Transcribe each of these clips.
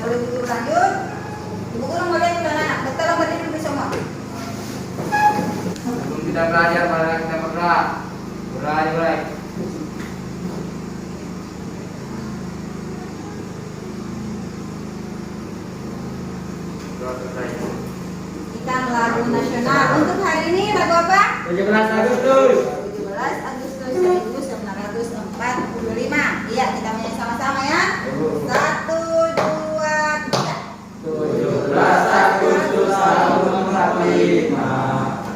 Sebelum Ibu Guru lanjut, Ibu Guru mau lihat ke anak, betul berdiri dulu semua. Sebelum kita belajar, mari kita berdoa. Berdoa dimulai. Doa selesai. Kita lagu nasional untuk hari ini lagu apa? 17 Agustus. 17 Agustus 1945. Iya, kita menyanyi sama-sama ya. 1, 2, 3. 17 Agustus tahun 45,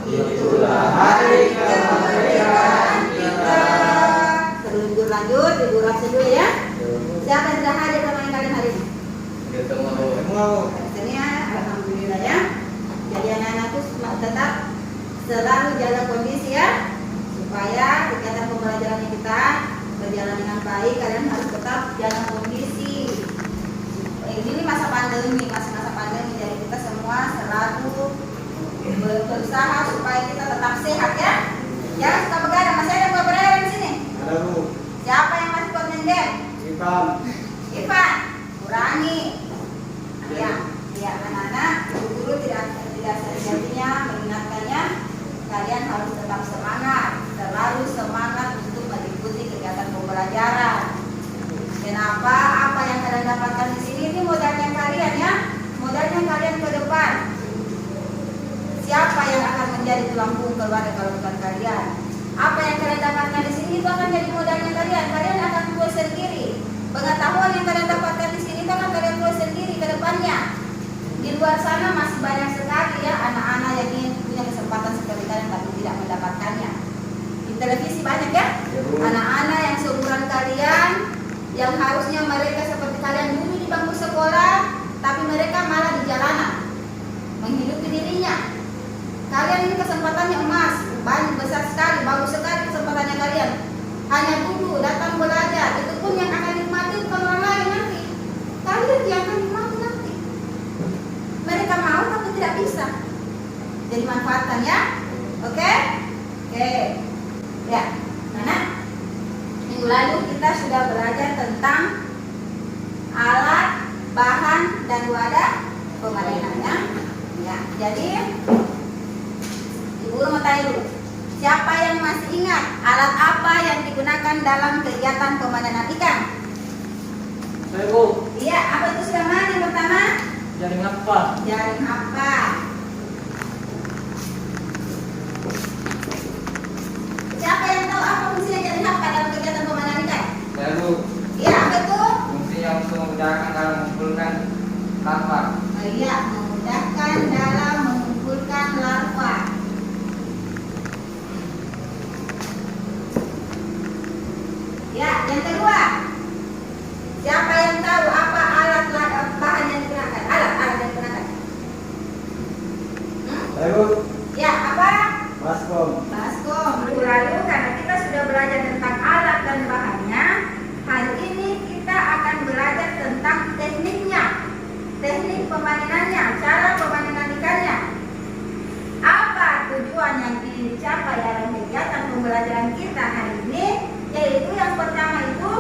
itulah hari kemerdekaan kita. Sebelum Guru lanjut, Ibu absen dulu ya. Siapa yang sudah hadir sama kalian hari ini? Sini ya, alhamdulillah ya. Jadi anak-anak itu tetap selalu jaga kondisi ya, supaya kegiatan pembelajaran kita berjalan dengan baik. Kalian harus tetap jaga kondisi. Ini masa pandemi, masa pandemi, jadi kita semua selalu berusaha supaya kita tetap sehat ya. Jangan suka begadang. Masih ada buah beredar di sini? Ada Bu. Siapa yang masih buat main game? Ivan, kurangi. Ya, anak-anak, Ibu Guru tidak sejatinya mengingatkannya, kalian harus tetap semangat, selalu semangat untuk mengikuti kegiatan pembelajaran. Kenapa? Apa yang kalian dapatkan di sini ini modalnya kalian ya, modalnya kalian ke depan. Siapa yang akan menjadi tulang punggung keluarga kalau bukan kalian? Apa yang kalian dapatkan di sini itu akan jadi modalnya kalian. Kalian akan keluar sendiri. Pengetahuan yang kalian dapatkan di sini itu akan kalian keluar sendiri ke depannya. Di luar sana masih banyak sekali ya anak-anak yang ingin punya kesempatan seperti kalian tapi tidak mendapatkannya. Di televisi banyak ya anak-anak yang seumuran kalian, yang harusnya mereka seperti kalian dulu di bangku sekolah, tapi mereka malah di jalanan menghidupi dirinya. Kalian ini kesempatannya emas, banyak besar sekali, bagus sekali kesempatannya kalian. Hanya dulu datang belajar, itu pun yang akan nikmati bukan orang lain nanti. Kalian yang akan nikmati nanti. Mereka mau tapi tidak bisa. Jadi manfaatkan ya. Oke? Ya. Nah, minggu lalu kita sudah belajar tentang alat, bahan, dan wadah pemakaiannya. Ya, jadi Ibu mau tanya dulu. Siapa yang masih ingat alat apa yang digunakan dalam kegiatan pemanenan ikan? Saya Bu. Iya, apa itu sudah mana yang pertama? Jaring apa? Jaring apa? Siapa yang tahu apa fungsinya jaring apa dalam kegiatan pemanenan ikan? Saya Bu. Iya, apa itu? Fungsinya untuk memudahkan dalam mengumpulkan larva. Iya, memudahkan dalam mengumpulkan larva. Ya, yang kedua. Siapa yang tahu apa alat bahan yang digunakan? Alat yang digunakan. Saya Bu. Ya, apa? Baskom. Baskom. Minggu lalu karena kita sudah belajar tentang alat dan bahannya, hari ini kita akan belajar tentang tekniknya, teknik pemanenannya, cara pemanenan ikannya. Apa tujuan yang dicapai dalam kegiatan pembelajaran kita hari ini? Yaitu yang pertama itu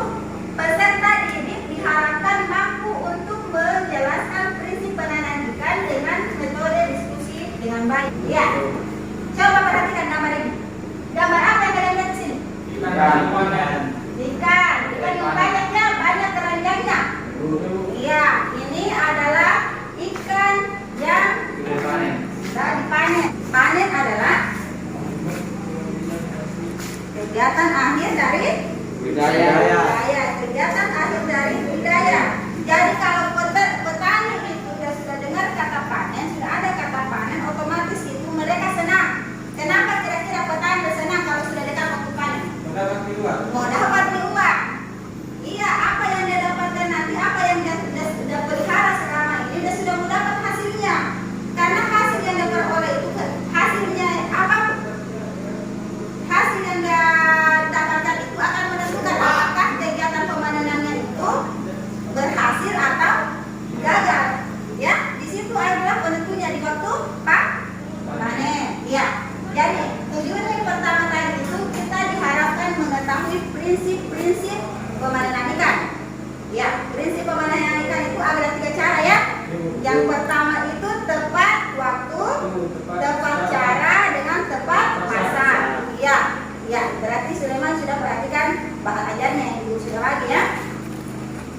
peserta didik diharapkan mampu untuk menjelaskan prinsip penanaman ikan dengan metode diskusi dengan baik. Ya, coba perhatikan gambar ini. Gambar apa yang kalian lihat di sini? Ikan yang banyaknya, banyak keranjangnya. Iya, ini adalah ikan yang sudah dipanen. Panen adalah kegiatan akhir dari budaya. Kegiatan akhir dari budaya. Jadi kalau petani itu sudah dengar kata panen, sudah ada kata panen, otomatis itu mereka senang. Kenapa kira-kira petani senang kalau sudah dekat waktu panen? Mau dapat uang. Iya, apa yang dia dapatkan nanti, apa yang dia sudah pelihara selama ini, dia sudah mendapat hasilnya. Karena hasil yang diperoleh itu hasilnya apa? Hasil yang dia dapatkan itu akan menentukan apakah kegiatan pemanenannya itu berhasil atau gagal. Ya, di situ adalah penentunya di waktu panen. Ya, jadi tujuan yang pertama tadi itu kita diharapkan mengetahui prinsip-prinsip pemanenan ikan. Ya, prinsip pemanenan ikan itu ada 3 cara ya. Yang pertama itu tepat waktu, tepat cara dengan tepat masa. Ya, ya. Berarti Sulaiman sudah perhatikan bahan ajarnya yang Ibu sudah bagi ya.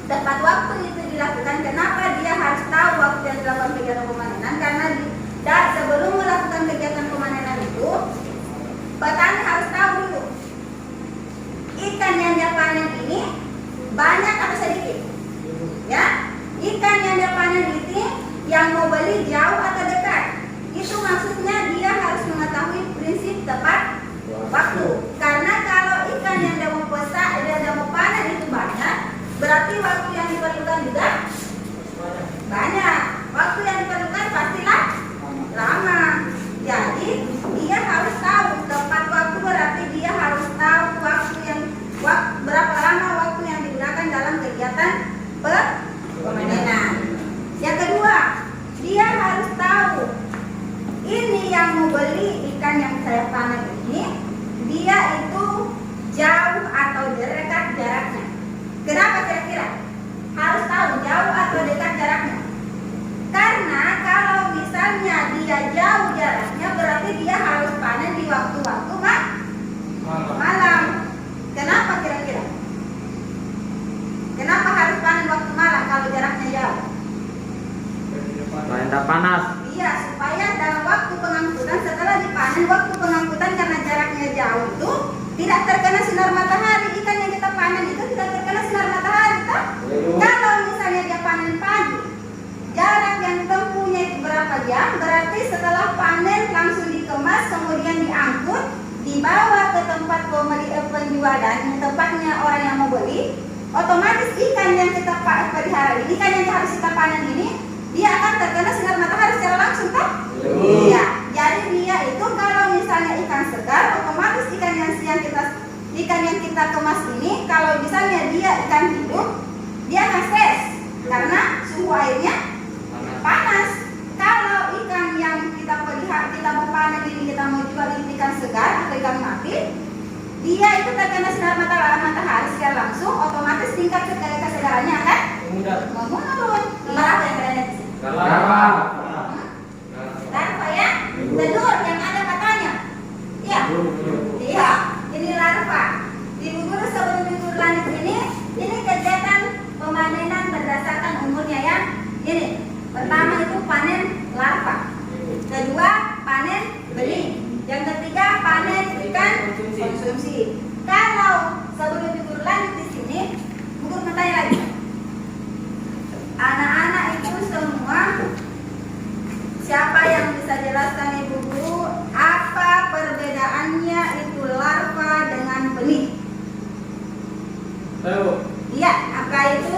Tepat waktu itu dilakukan. Kenapa dia harus tahu waktu yang dilakukan kegiatan pemanenan? Karena sebelum melakukan kegiatan pemanenan itu, petani harus tahu dulu ikan yang dia panen ini banyak atau sedikit. Ya, ikan yang dia panen ini yang mau beli jauh atau dekat. Itu maksudnya dia harus mengetahui prinsip tepat waktu. Karena kalau ikan yang dia mau pesan, dia mau panen itu banyak, berarti waktu yang diperlukan juga banyak. Waktu yang diperlukan pastilah lama. Jadi dia harus tahu tepat waktu, berarti dia harus tahu berapa lama waktu yang digunakan dalam kegiatan pemanenan. Yang kedua, dia harus tahu ini yang mau beli ikan yang saya panen ini, dia itu jauh atau dekat jaraknya. Kenapa kira-kira harus tahu jauh atau dekat jaraknya? Karena kalau misalnya dia jauh jaraknya, berarti dia harus panen di waktu-waktu malam. Kenapa kira-kira? Kenapa harus panen waktu malam kalau jaraknya jauh? Supaya tidak panas. Iya, supaya dalam waktu pengangkutan, setelah dipanen, waktu pengangkutan karena jaraknya jauh itu tidak terkena sinar matahari. Ikan yang kita panen itu tidak terkena sinar matahari, toh? Kalau misalnya dia panen pagi, jarak yang tempuhnya itu berapa jam? Berarti setelah panen langsung dikemas, kemudian diangkut, dibawa ke tempat penjual dan tempatnya orang yang mau beli. Otomatis ikan yang kita pelihara ini, ikan yang harus kita panen ini, dia akan terkena sinar matahari secara langsung, toh? Iya. Jadi dia itu kalau misalnya ikan segar, otomatis ikan yang kita kemas ini, kalau misalnya dia ikan hidup, dia akan stres karena suhu airnya panas. Kalau ikan yang kita pelihara, kita mau panen ini, kita mau jual ini ikan segar atau ikan mati, dia itu terkena sinar matahari secara langsung, otomatis tingkat kesegarannya akan menurun. Berapa yang kalian lihat di sini? Larva ya, telur yang ada matanya. Iya, iya, ini larva. Di gugur sebelum gugur langit ini kegiatan pemanenan berdasarkan umurnya ya. Ini pertama itu panen larva, kedua panen benih, yang ketiga panen ikan konsumsi. Kalau sebelum gugur langit di sini, gugur bertanya lagi. Anak-anak itu semua, siapa yang bisa jelaskan Ibu Guru apa perbedaannya itu larva dengan benih? Tahu. Iya, apa itu?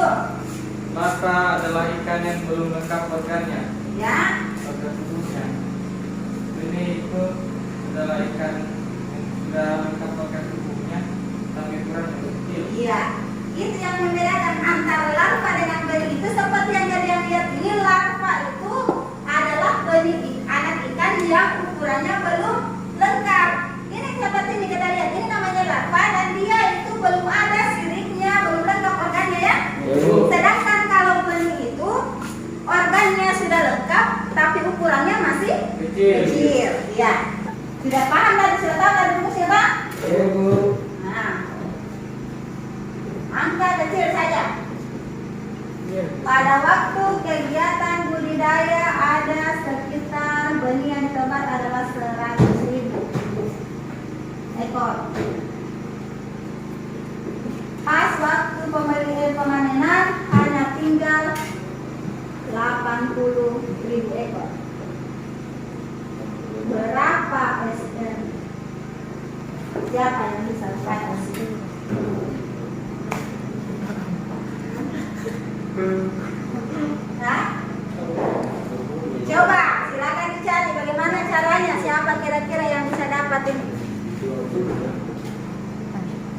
Larva adalah ikan yang belum lengkap organnya. Ya. Organ tubuhnya. Benih itu adalah ikan yang sudah lengkap organ tubuhnya, tapi ukurannya kecil. Iya. Itu yang membedakan antara larva dengan benih. Itu seperti yang kalian lihat ini, larva itu adalah benih anak ikan yang ukurannya belum lengkap. Ini seperti ini kita lihat, ini namanya larva dan dia itu belum ada siripnya, belum lengkap organnya ya. Sedangkan kalau benih itu organnya sudah lengkap tapi ukurannya masih kecil. Ya. Sudah paham tadi, sudah tahu tadi rumusnya Pak? Nah. Angka kecil saja. Pada waktu kegiatan budidaya ada sekitar benih yang ditebar adalah 100.000 ekor. Pas waktu pemanenan hanya tinggal 80.000 ekor. Berapa SN? Siapa yang bisa kata sih? Nah, coba silakan dicari bagaimana caranya, siapa kira-kira yang bisa dapat ini?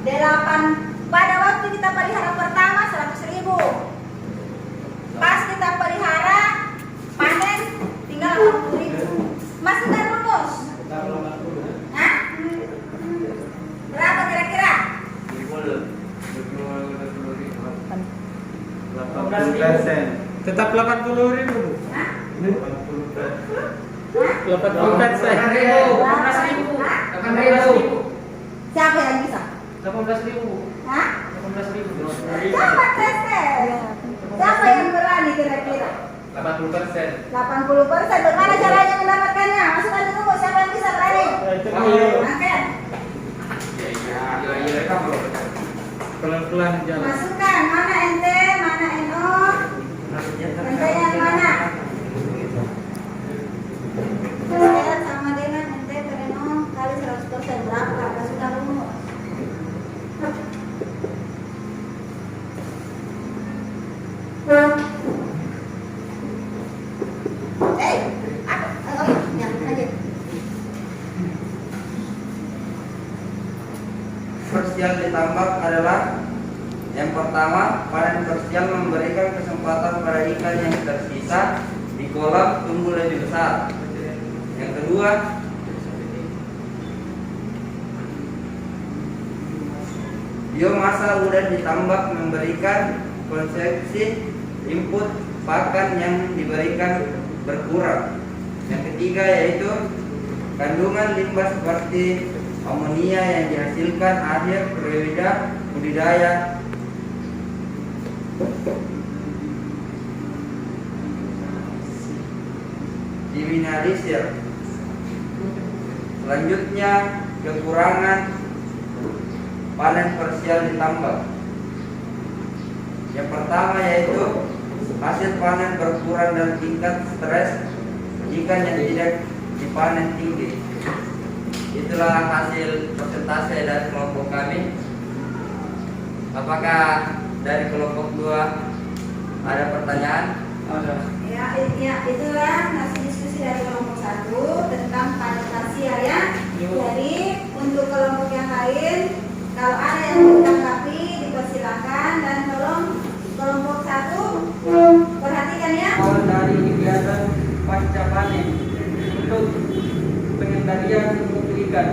8 pada waktu kita pelihara pertama 100.000. Pas kita pelihara panen tinggal 80.000. Masih nggak lulus? Hah? Berapa kira-kira? 80%. Tetap 80.000. Hah? Siapa yang bisa? 18.000. Hah? 18.000. Siapa tesnya? Siapa yang berani kira-kira? 80%. 80%. Bagaimana caranya mendapatkannya? Masukkan dulu, siapa yang bisa berani? Angkat. Iya, kamu. Pelan-pelan jalan. Masukkan. Mana ente? Mana NO? Ente yang mana? Saya sama dengan ente NO kali 100% berapa? Kakak sudah rumus. Parsial ditambah adalah yang pertama, panen parsial memberikan kesempatan pada ikan yang tersisa di kolam tumbuh lebih besar. Yang kedua, biomasa udang ditambak memberikan konsumsi input pakan yang diberikan berkurang. Yang ketiga yaitu kandungan limbah seperti amonia yang dihasilkan akhir periode budidaya diminimalisir. Selanjutnya, kekurangan panen parsial ditambak. Yang pertama yaitu hasil panen berkurang dan tingkat stres ikan yang tidak dipanen tinggi. Itulah hasil persentase dari kelompok kami. Apakah dari kelompok 2 ada pertanyaan? Ada. Ya, itulah hasil diskusi dari kelompok 1 tentang panen parsial ya. Jadi untuk kelompok yang lain, kalau ada yang ditanggapi dipersilakan, dan tolong kelompok 1 perhatikan ya. Awal dari kegiatan pasca panen untuk pengendalian mutu ikan.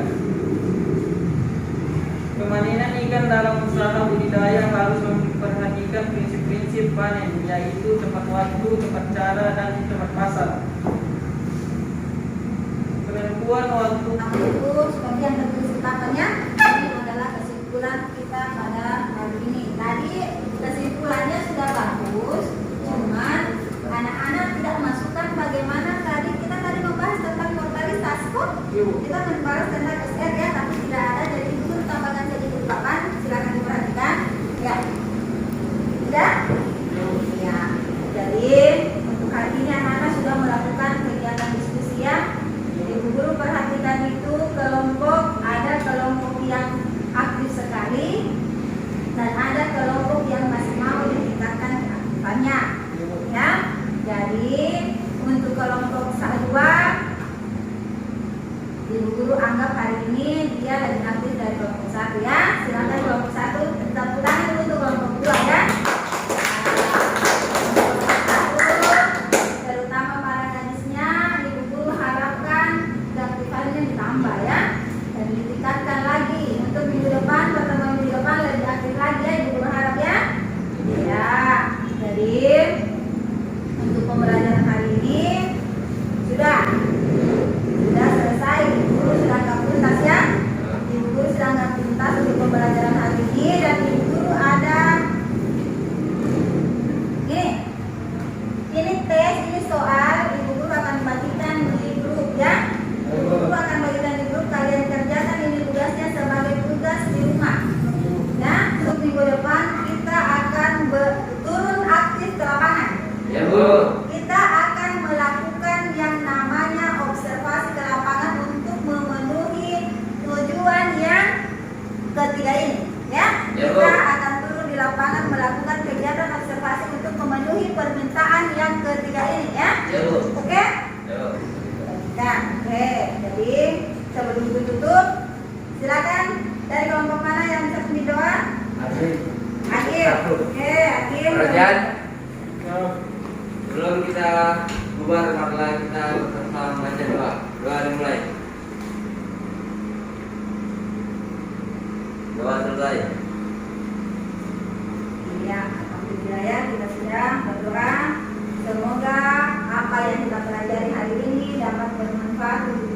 Pemanenan ikan dalam usaha budidaya harus memperhatikan prinsip-prinsip panen, yaitu tepat waktu, tepat cara, dan tepat pasar. Penentuan waktu. Itu sebagian dari etapannya. Ini adalah kesimpulan kita pada hari ini. Tadi kesimpulannya sudah bagus, cuman anak-anak tidak masukkan bagaimana kita tadi membahas tentang mortalitas kok. Kita membahas tentang SR ya, tapi tidak ada. Jadi dulu tambahkan jadi ungkapan. Silakan diperhatikan. Ya, tidak? Ya. Jadi untuk hari ini anak-anak sudah melakukan kegiatan diskusi ya. Ibu guru perhatikan itu kelompok, ada kelompok yang aktif sekali dan ada kelompok yang masih mau ditingkatkan keaktifannya ya. Jadi untuk kelompok 2 ibu guru anggap hari ini dia lebih aktif dari kelompok 1 ya. Silakan kelompok 1 tetap tangan dulu untuk kelompok 2 ya. Terutama para gadisnya, ibu guru harapkan keaktifannya ditambah ya, dan ditingkatkan lagi untuk minggu depan, pertemuan minggu depan lebih aktif lagi ya, ibu guru harap ya. Ya, jadi untuk pembelajaran hari ini sudah selesai. Ibu guru sudah anggap tuntas ya. Ibu guru sudah anggap tuntas untuk pembelajaran hari ini, dan ibu guru ada ini tes, ini soal. Ibu guru akan bagikan di grup ya. Ibu guru akan bagikan di grup, kalian kerjakan ini tugasnya sebagai tugas di rumah ya. Untuk minggu depan kita akan turun aktif ke lapangan Ya Bu. kita akan melakukan yang namanya observasi ke lapangan untuk memenuhi tujuan yang ketiga ini ya. Ya, Bu. Kita akan turun di lapangan melakukan kegiatan observasi untuk memenuhi permintaan yang ketiga ini ya. Ya Bu. Oke? Ya Bu. Nah, oke. Jadi sebelum tutup, silakan dari kelompok mana yang bisa pimpin doa? Akhir. Oke, akhir. Pertanyaan? Sebelum kita bubar, marilah kita bersama baca doa. Doa dimulai. Doa selesai. Ya, alhamdulillah ya, kita sudah berdoa. Semoga apa yang kita pelajari hari ini dapat bermanfaat untuk